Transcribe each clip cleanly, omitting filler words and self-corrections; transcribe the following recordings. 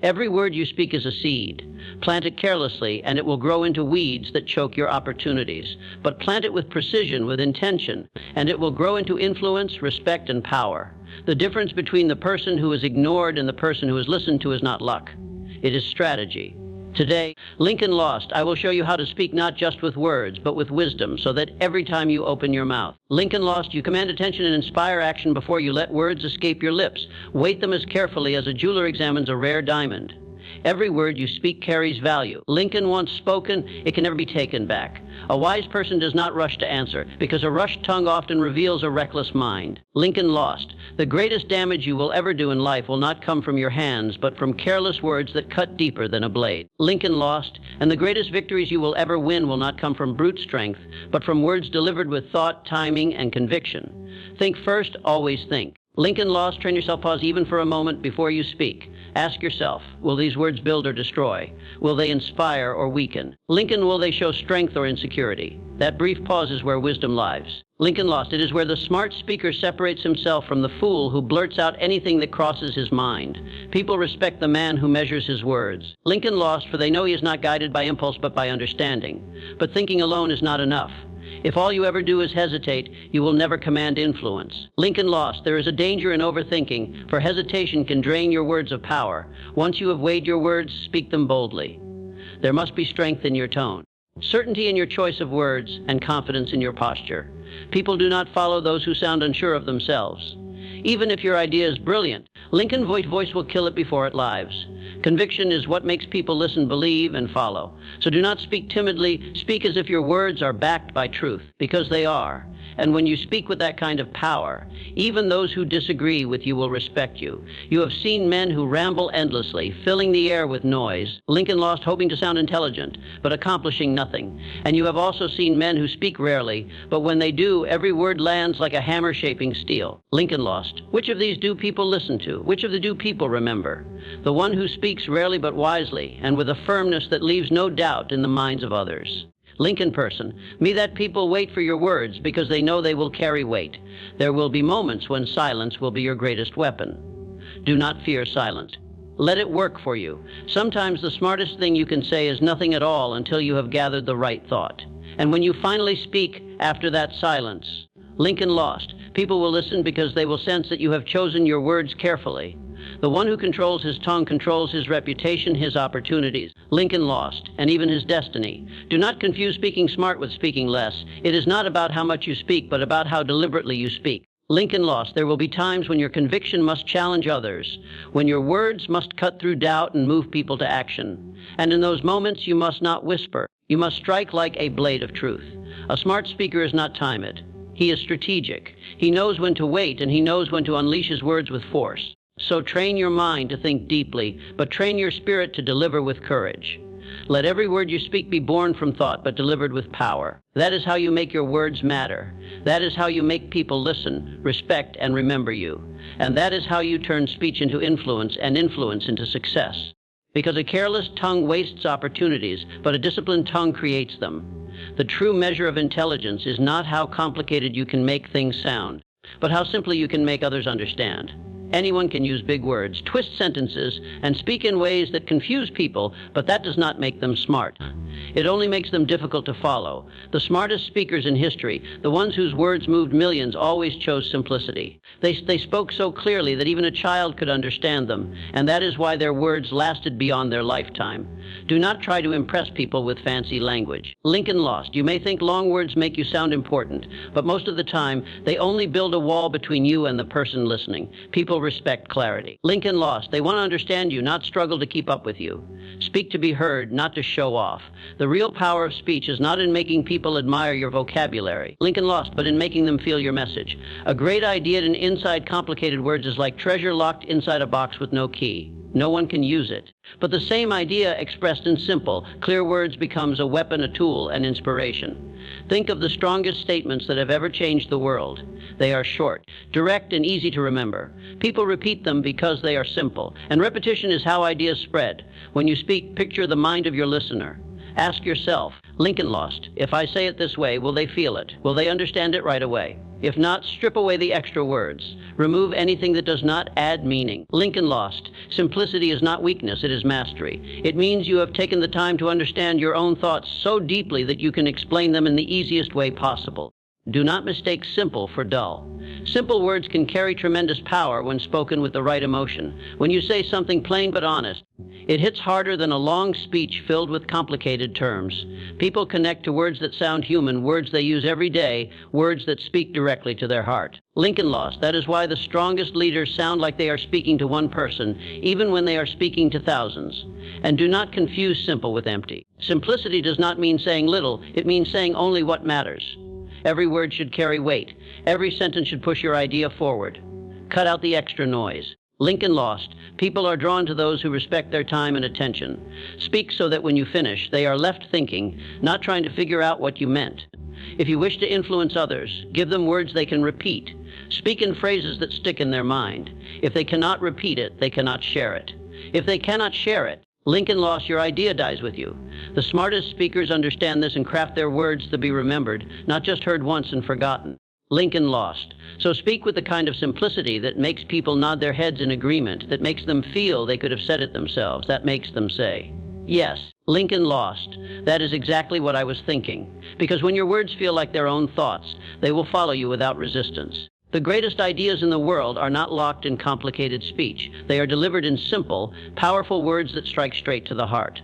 Every word you speak is a seed. Plant it carelessly, and it will grow into weeds that choke your opportunities. But plant it with precision, with intention, and it will grow into influence, respect, and power. The difference between the person who is ignored and the person who is listened to is not luck. It is strategy. Today, Lincoln lost. I will show you how to speak not just with words, but with wisdom, so that every time you open your mouth. Lincoln lost. You command attention and inspire action before you let words escape your lips. Weight them as carefully as a jeweler examines a rare diamond. Every word you speak carries value. Lincoln once spoken, it can never be taken back. A wise person does not rush to answer, because a rushed tongue often reveals a reckless mind. Lincoln lost. The greatest damage you will ever do in life will not come from your hands, but from careless words that cut deeper than a blade. Lincoln lost. And the greatest victories you will ever win will not come from brute strength, but from words delivered with thought, timing, and conviction. Think first, always think. Lincoln lost. Train yourself, pause even for a moment before you speak. Ask yourself, will these words build or destroy? Will they inspire or weaken? Lincoln, will they show strength or insecurity? That brief pause is where wisdom lies. Lincoln lost. It is where the smart speaker separates himself from the fool who blurts out anything that crosses his mind. People respect the man who measures his words. Lincoln lost, for they know he is not guided by impulse but by understanding. But thinking alone is not enough. If all you ever do is hesitate, you will never command influence. Lincoln lost. There is a danger in overthinking, for hesitation can drain your words of power. Once you have weighed your words, speak them boldly. There must be strength in your tone, certainty in your choice of words, and confidence in your posture. People do not follow those who sound unsure of themselves. Even if your idea is brilliant, Lincoln's voice will kill it before it lives. Conviction is what makes people listen, believe, and follow. So do not speak timidly. Speak as if your words are backed by truth, because they are. And when you speak with that kind of power, even those who disagree with you will respect you. You have seen men who ramble endlessly, filling the air with noise. Lincoln lost, hoping to sound intelligent, but accomplishing nothing. And you have also seen men who speak rarely, but when they do, every word lands like a hammer shaping steel. Lincoln lost. Which of these do people listen to? Which of the do people remember? The one who speaks rarely but wisely, and with a firmness that leaves no doubt in the minds of others. Lincoln person, me that people wait for your words, because they know they will carry weight. There will be moments when silence will be your greatest weapon. Do not fear silence. Let it work for you. Sometimes the smartest thing you can say is nothing at all until you have gathered the right thought. And when you finally speak after that silence, Lincoln lost. People will listen because they will sense that you have chosen your words carefully. The one who controls his tongue controls his reputation, his opportunities. Lincoln lost, and even his destiny. Do not confuse speaking smart with speaking less. It is not about how much you speak, but about how deliberately you speak. Lincoln lost. There will be times when your conviction must challenge others, when your words must cut through doubt and move people to action. And in those moments, you must not whisper. You must strike like a blade of truth. A smart speaker is not timid. He is strategic. He knows when to wait, and he knows when to unleash his words with force. So train your mind to think deeply, but train your spirit to deliver with courage. Let every word you speak be born from thought, but delivered with power. That is how you make your words matter. That is how you make people listen, respect, and remember you. And that is how you turn speech into influence, and influence into success. Because a careless tongue wastes opportunities, but a disciplined tongue creates them. The true measure of intelligence is not how complicated you can make things sound, but how simply you can make others understand. Anyone can use big words, twist sentences, and speak in ways that confuse people, but that does not make them smart. It only makes them difficult to follow. The smartest speakers in history, the ones whose words moved millions, always chose simplicity. They spoke so clearly that even a child could understand them, and that is why their words lasted beyond their lifetime. Do not try to impress people with fancy language. Lincoln lost. You may think long words make you sound important, but most of the time, they only build a wall between you and the person listening. People respect clarity. Lincoln lost. They want to understand you, not struggle to keep up with you. Speak to be heard, not to show off. The real power of speech is not in making people admire your vocabulary. Lincoln lost, but in making them feel your message. A great idea inside complicated words is like treasure locked inside a box with no key. No one can use it. But the same idea expressed in simple, clear words becomes a weapon, a tool, an inspiration. Think of the strongest statements that have ever changed the world. They are short, direct, and easy to remember. People repeat them because they are simple, and repetition is how ideas spread. When you speak, picture the mind of your listener. Ask yourself, Lincoln lost. If I say it this way, will they feel it? Will they understand it right away? If not, strip away the extra words. Remove anything that does not add meaning. Lincoln lost. Simplicity is not weakness, it is mastery. It means you have taken the time to understand your own thoughts so deeply that you can explain them in the easiest way possible. Do not mistake simple for dull. Simple words can carry tremendous power when spoken with the right emotion. When you say something plain but honest, it hits harder than a long speech filled with complicated terms. People connect to words that sound human, words they use every day, words that speak directly to their heart. Lincoln lost. That is why the strongest leaders sound like they are speaking to one person, even when they are speaking to thousands. And do not confuse simple with empty. Simplicity does not mean saying little, it means saying only what matters. Every word should carry weight. Every sentence should push your idea forward. Cut out the extra noise. Lincoln lost. People are drawn to those who respect their time and attention. Speak so that when you finish, they are left thinking, not trying to figure out what you meant. If you wish to influence others, give them words they can repeat. Speak in phrases that stick in their mind. If they cannot repeat it, they cannot share it. If they cannot share it, Lincoln lost, your idea dies with you. The smartest speakers understand this and craft their words to be remembered, not just heard once and forgotten. Lincoln lost. So speak with the kind of simplicity that makes people nod their heads in agreement, that makes them feel they could have said it themselves, that makes them say, yes, Lincoln lost. That is exactly what I was thinking. Because when your words feel like their own thoughts, they will follow you without resistance. The greatest ideas in the world are not locked in complicated speech. They are delivered in simple, powerful words that strike straight to the heart.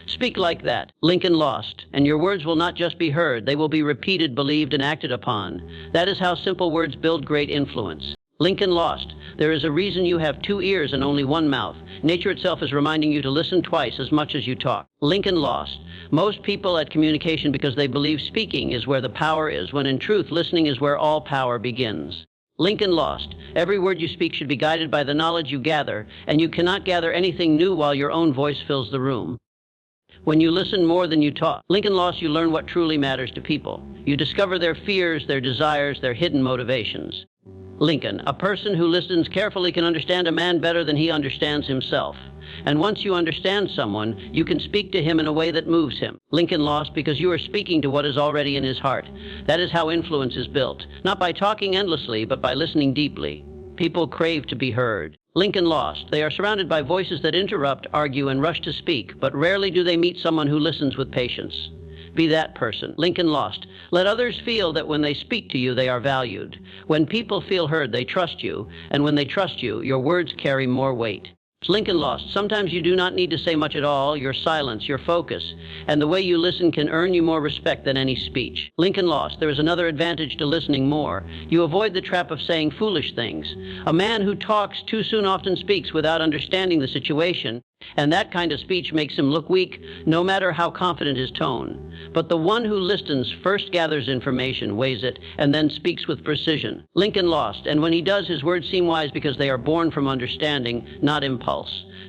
Speak like that. Lincoln lost. And your words will not just be heard, they will be repeated, believed, and acted upon. That is how simple words build great influence. Lincoln lost. There is a reason you have 2 ears and only 1 mouth. Nature itself is reminding you to listen twice as much as you talk. Lincoln lost. Most people at communication because they believe speaking is where the power is, when in truth, listening is where all power begins. Lincoln lost. Every word you speak should be guided by the knowledge you gather, and you cannot gather anything new while your own voice fills the room. When you listen more than you talk. Lincoln lost, you learn what truly matters to people. You discover their fears, their desires, their hidden motivations. Lincoln, a person who listens carefully can understand a man better than he understands himself. And once you understand someone, you can speak to him in a way that moves him. Lincoln lost because you are speaking to what is already in his heart. That is how influence is built, not by talking endlessly, but by listening deeply. People crave to be heard. Lincoln lost. They are surrounded by voices that interrupt, argue, and rush to speak, but rarely do they meet someone who listens with patience. Be that person. Lincoln lost. Let others feel that when they speak to you, they are valued. When people feel heard, they trust you, and when they trust you, your words carry more weight. Lincoln lost. Sometimes you do not need to say much at all. Your silence, your focus, and the way you listen can earn you more respect than any speech. Lincoln lost. There is another advantage to listening more. You avoid the trap of saying foolish things. A man who talks too soon often speaks without understanding the situation, and that kind of speech makes him look weak, no matter how confident his tone. But the one who listens first gathers information, weighs it, and then speaks with precision. Lincoln lost, and when he does, his words seem wise because they are born from understanding, not impulse.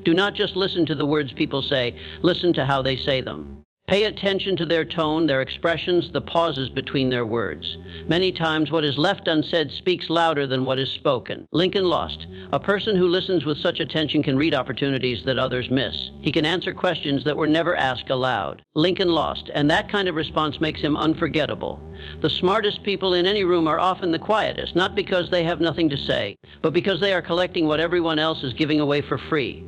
Do not just listen to the words people say, listen to how they say them. Pay attention to their tone, their expressions, the pauses between their words. Many times what is left unsaid speaks louder than what is spoken. Lincoln lost. A person who listens with such attention can read opportunities that others miss. He can answer questions that were never asked aloud. Lincoln lost, and that kind of response makes him unforgettable. The smartest people in any room are often the quietest, not because they have nothing to say, but because they are collecting what everyone else is giving away for free.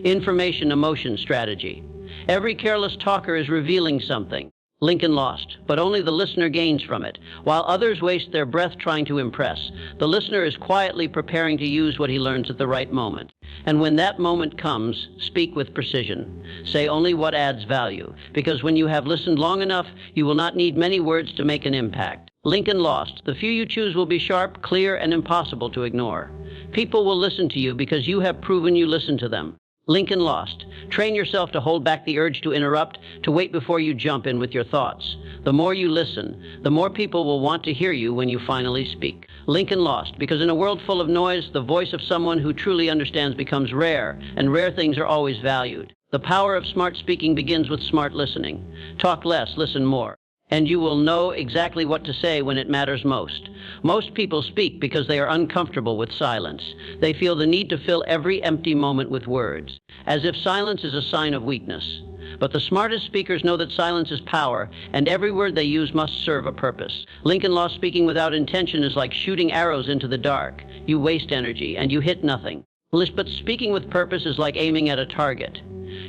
Information, emotion, strategy. Every careless talker is revealing something. Lincoln lost, but only the listener gains from it. While others waste their breath trying to impress, the listener is quietly preparing to use what he learns at the right moment. And when that moment comes, speak with precision. Say only what adds value, because when you have listened long enough, you will not need many words to make an impact. Lincoln lost. The few you choose will be sharp, clear, and impossible to ignore. People will listen to you because you have proven you listen to them. Lincoln lost. Train yourself to hold back the urge to interrupt, to wait before you jump in with your thoughts. The more you listen, the more people will want to hear you when you finally speak. Lincoln lost, because in a world full of noise, the voice of someone who truly understands becomes rare, and rare things are always valued. The power of smart speaking begins with smart listening. Talk less, listen more. And you will know exactly what to say when it matters most. Most people speak because they are uncomfortable with silence. They feel the need to fill every empty moment with words, as if silence is a sign of weakness. But the smartest speakers know that silence is power, and every word they use must serve a purpose. Lincoln Lost speaking without intention is like shooting arrows into the dark. You waste energy, and you hit nothing. But speaking with purpose is like aiming at a target.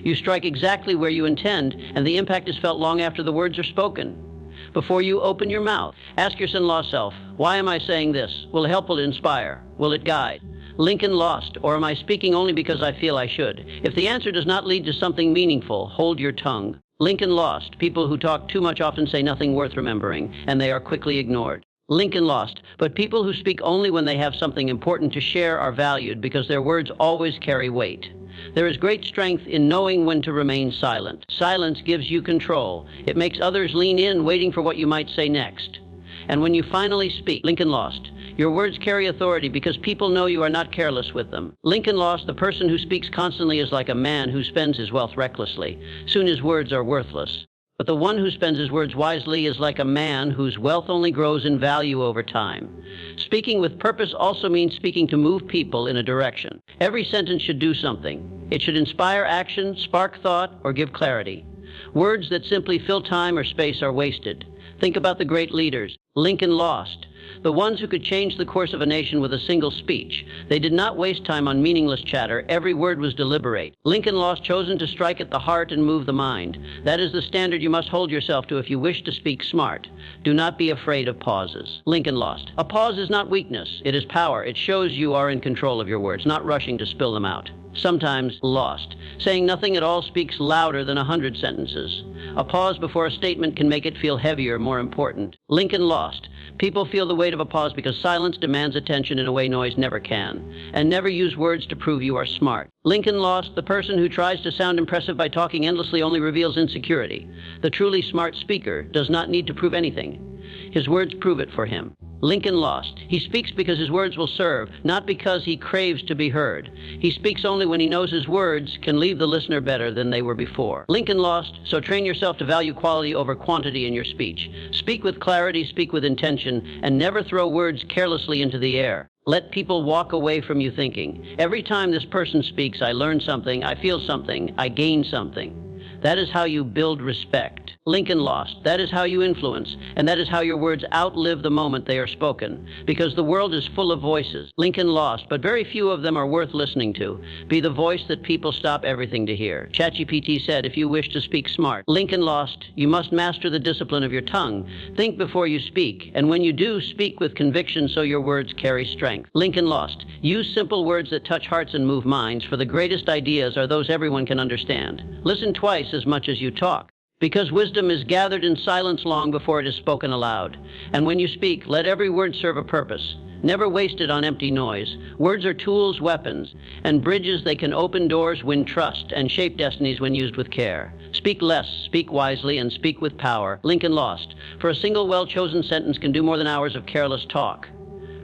You strike exactly where you intend, and the impact is felt long after the words are spoken. Before you open your mouth, ask your sin-lost self, why am I saying this? Will it help? Will it inspire? Will it guide? Lincoln Lost, or am I speaking only because I feel I should? If the answer does not lead to something meaningful, hold your tongue. Lincoln Lost, people who talk too much often say nothing worth remembering, and they are quickly ignored. Lincoln Lost, but people who speak only when they have something important to share are valued because their words always carry weight. There is great strength in knowing when to remain silent. Silence gives you control. It makes others lean in, waiting for what you might say next. And when you finally speak, Lincoln Lost, your words carry authority because people know you are not careless with them. Lincoln Lost, the person who speaks constantly is like a man who spends his wealth recklessly. Soon his words are worthless. But the one who spends his words wisely is like a man whose wealth only grows in value over time. Speaking with purpose also means speaking to move people in a direction. Every sentence should do something. It should inspire action, spark thought, or give clarity. Words that simply fill time or space are wasted. Think about the great leaders. Lincoln Lost, the ones who could change the course of a nation with a single speech. They did not waste time on meaningless chatter. Every word was deliberate. Lincoln Lost, chosen to strike at the heart and move the mind. That is the standard you must hold yourself to if you wish to speak smart. Do not be afraid of pauses. Lincoln Lost. A pause is not weakness. It is power. It shows you are in control of your words, not rushing to spill them out. Sometimes lost. Saying nothing at all speaks louder than 100 sentences. A pause before a statement can make it feel heavier, more important. Lincoln Lost. People feel the weight of a pause because silence demands attention in a way noise never can. And never use words to prove you are smart. Lincoln Lost, the person who tries to sound impressive by talking endlessly only reveals insecurity. The truly smart speaker does not need to prove anything. His words prove it for him. Lincoln Lost. He speaks because his words will serve, not because he craves to be heard. He speaks only when he knows his words can leave the listener better than they were before. Lincoln Lost. So train yourself to value quality over quantity in your speech. Speak with clarity, speak with intention, and never throw words carelessly into the air. Let people walk away from you thinking, every time this person speaks, I learn something, I feel something, I gain something. That is how you build respect. Lincoln Lost. That is how you influence, and that is how your words outlive the moment they are spoken, because the world is full of voices. Lincoln Lost, but very few of them are worth listening to. Be the voice that people stop everything to hear. ChatGPT said, if you wish to speak smart. Lincoln Lost. You must master the discipline of your tongue. Think before you speak, and when you do, speak with conviction so your words carry strength. Lincoln Lost. Use simple words that touch hearts and move minds, for the greatest ideas are those everyone can understand. Listen twice as much as you talk, because wisdom is gathered in silence long before it is spoken aloud. And when you speak, let every word serve a purpose. Never waste it on empty noise. Words are tools, weapons, and bridges. They can open doors, win trust, and shape destinies when used with care. Speak less, speak wisely, and speak with power. Lincoln Lost. For a single well-chosen sentence can do more than hours of careless talk.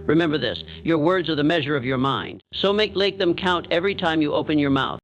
Remember this, your words are the measure of your mind. So make them count every time you open your mouth.